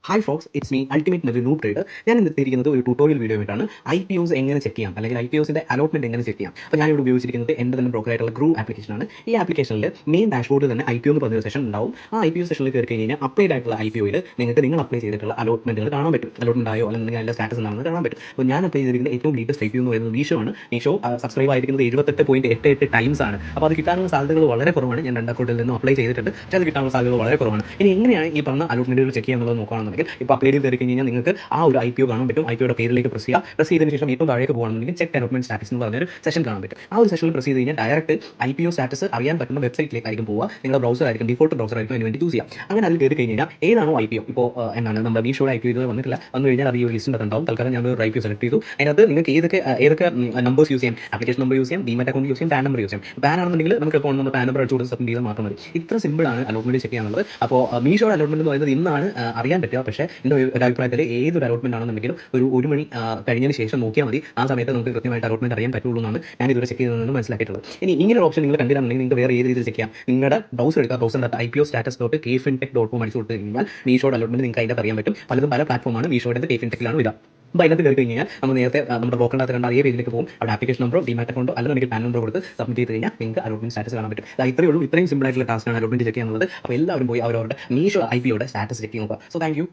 Hi folks, it's me ultimate merry noob trader. ഞാൻ ഇന്ന് എത്തിയിരിക്കുന്നത് ഒരു ട്യൂട്ടോറിയൽ വീഡിയോ ആയിട്ടാണ്. IPOs എങ്ങനെ ചെക്ക് ചെയ്യാം, അല്ലെങ്കിൽ IPOസിന്റെ അലോട്ട്മെന്റ് എങ്ങനെ ചെക്ക് ചെയ്യാം. അപ്പോൾ ഞാനിവിടെ ഉപയോഗിച്ചിരിക്കുന്നത് എൻ്റെ തന്നെ ബ്രോക്കർ ആയിട്ടുള്ള ഗ്രൂ ആപ്ലിക്കേഷനാണ്. ഈ ആപ്ലിക്കേഷനിൽ മെയിൻ ഡാഷ്ബോർഡിൽ തന്നെ IPO എന്ന് പറഞ്ഞൊരു സെഷൻ ഉണ്ടാവും. ആ IPO സെഷനിൽ കയറി കഴിഞ്ഞാൽ അപ്ലൈഡ് ആയിട്ടുള്ള IPOയിൽ നിങ്ങൾ അപ്ലൈ ചെയ്തിട്ടുള്ള അലോട്ട്മെന്റുകൾ കാണാൻ പറ്റും. അലോട്ട്മെന്റ് ആയോ അല്ലെങ്കിൽ അതിൻ്റെ സ്റ്റാറ്റസ് എന്താണെന്ന് കാണാൻ പറ്റും. അപ്പോൾ ഞാൻ അപ്ലൈ ചെയ്തിരിക്കുന്ന ഏറ്റവും ലേറ്റസ്റ്റ് IPO എന്ന് പറയുന്നത് മീഷോ ആണ്. മീഷോ സബ്സ്ക്രൈബ് ആയിരിക്കുന്നത് 78.88 ടൈംസ് ആണ്. അപ്പോൾ അത് കിട്ടാനുള്ള സാധ്യതകൾ വളരെ കുറവാണ്. ഞാൻ 2 അക്കൗണ്ടിൽ നിന്നും അപ്ലൈ ചെയ്തിട്ടുണ്ട്, പക്ഷേ അത് കിട്ടാനുള്ള സാധ്യതകൾ വളരെ കുറവാണ്. ഇനി എങ്ങനെയാണ് ഈ പറഞ്ഞ അലോട്ട്മെന്റുകൾ ചെക്ക് ചെയ്യാന്നുള്ളത് നോക്കുകയാണെന്നുണ്ടെങ്കിൽ, ഇപ്പോൾ അപ്ലൈഡ് കയറി കഴിഞ്ഞാൽ നിങ്ങൾക്ക് ആ ഒരു IPO കാണാൻ പറ്റും. IPOയുടെ പേരിലേക്ക് പ്രസ് ചെയ്തതിന് ശേഷം ഏറ്റവും താഴേക്ക് പോകുകയാണെന്നുണ്ടെങ്കിൽ ചെക്ക് അലോട്ട്മെന്റ് സ്റ്റാറ്റസ് എന്ന് പറഞ്ഞൊരു സെഷൻ കാണാൻ പറ്റും. ആ ഒരു സെഷനിൽ പ്രസ് ചെയ്ത് കഴിഞ്ഞാൽ ഡയറക്റ്റ് IPO സ്റ്റാറ്റസ് അറിയാൻ പറ്റുന്ന വെബ്സൈറ്റിലേക്കായിരിക്കും പോവുക. നിങ്ങളുടെ ബ്രൗസർ ആയിരിക്കും, ഡിഫോൾട്ട് ബ്രൗസർ ആയിരിക്കും അതിന് വേണ്ടി ചൂസ് ചെയ്യാം. അങ്ങനെ അതിൽ കയറി കഴിഞ്ഞാൽ ഏതാണോ IPO, ഇപ്പോൾ എന്താണ് നമ്മുടെ മീഷോയുടെ IPO ഇതുവരെ വന്നിട്ടില്ല, വന്നു കഴിഞ്ഞാൽ അത് ഈ ലിസ്റ്റിൻ്റെ ഉണ്ടാവും. തൽക്കാലം ഞാൻ ഒരു IPO സെലക്ട് ചെയ്തു. അതിനകത്ത് നിങ്ങൾക്ക് ഏതൊക്കെ നമ്പേഴ്സ് യൂസ് ചെയ്യാം, ആപ്ലിക്കേഷൻ നമ്പർ യൂസ് ചെയ്യാം, ഡിമാറ്റ് അക്കൗണ്ട് യൂസ് ചെയ്യാം, പാൻ നമ്പർ യൂസ് ചെയ്യാം. പാൻ ആണെന്നുണ്ടെങ്കിൽ നമുക്ക് അക്കൗണ്ട് നമ്പർ, പാൻ നമ്പർ അടിച്ചു കൊടുത്ത് സബ്മിറ്റ് ചെയ്താൽ മാത്രം മതി. ഇത്ര സിമ്പിൾ ആണ് അലോട്ട്മെന്റ് ചെക്ക് ചെയ്യാനുള്ളത്. അപ്പോൾ മീഷോയുടെ അലോട്ട്മെന്റ് എന്ന് പറയുന്നത് ഇന്നാണ് അറിയാൻ പറ്റുക. പക്ഷേ എൻ്റെ ഒരു അഭിപ്രായത്തിൽ ഏതൊരു അലോട്ട്മെന്റ് ആണെന്നുണ്ടെങ്കിലും ഒരു മണി കഴിഞ്ഞതിന് ശേഷം നോക്കിയാൽ മതി. ആ സമയത്ത് നമുക്ക് കൃത്യമായിട്ട് അലോട്ട്മെന്റ് അറിയാൻ പറ്റുള്ളൂ എന്നാണ് ഞാൻ ഇതുവരെ ചെക്ക് ചെയ്തതെന്ന് മനസ്സിലാക്കിയിട്ടുള്ളത്. ഇനി ഇങ്ങനെ ഒരു ഓപ്ഷൻ നിങ്ങൾ കണ്ടില്ലാന്നുണ്ടെങ്കിൽ നിങ്ങൾക്ക് വേറെ ഏത് രീതിയിൽ ചെക്ക് ചെയ്യാം. നിങ്ങളുടെ ബ്രൗസർ എടുക്കുക, ബ്രൗസറിനകത്ത് IPO status.kfintech.com അടിച്ചു കൊടുത്ത് കഴിഞ്ഞാൽ മീഷോയുടെ അലോട്ട്മെന്റ് നിങ്ങൾക്ക് അതിൻ്റെ അറിയാൻ പറ്റും. പല പ്ലാറ്റ്ഫോമാണ്. മീഷോയുടെ KFintechലാണ് വരിക. അപ്പോൾ അതിനകത്ത് കയറി കഴിഞ്ഞാൽ നമ്മൾ നേരത്തെ നമ്മുടെ ബ്രോക്കറിനകത്ത് കണ്ട അതേ പേജിലേക്ക് പോകും. അവിടെ ആപ്ലിക്കേഷൻ നമ്പറോ ഡിമാറ്റ് അക്കൗണ്ടോ അല്ലെങ്കിൽ പാൻ നമ്പറോ കൊടുത്ത് സബ്മിറ്റ് ചെയ്ത് കഴിഞ്ഞാൽ നിങ്ങൾക്ക് അലോട്ട്മെന്റ് സ്റ്റാറ്റസ് കാണാൻ പറ്റും. ഇത്രയേ ഉള്ളൂ. ഇത്രയും സിമ്പിൾ ആയിട്ടുള്ള ടാസ്ക്കാണ് അലോട്ട്മെന്റ് ചെക്ക് ചെയ്യുന്നത്. അപ്പോൾ എല്ലാവരും പോയി അവരവരുടെ മീഷോ IPOയുടെ സ്റ്റാറ്റസ് ചെക്ക് ചെയ്യുക. So thank you.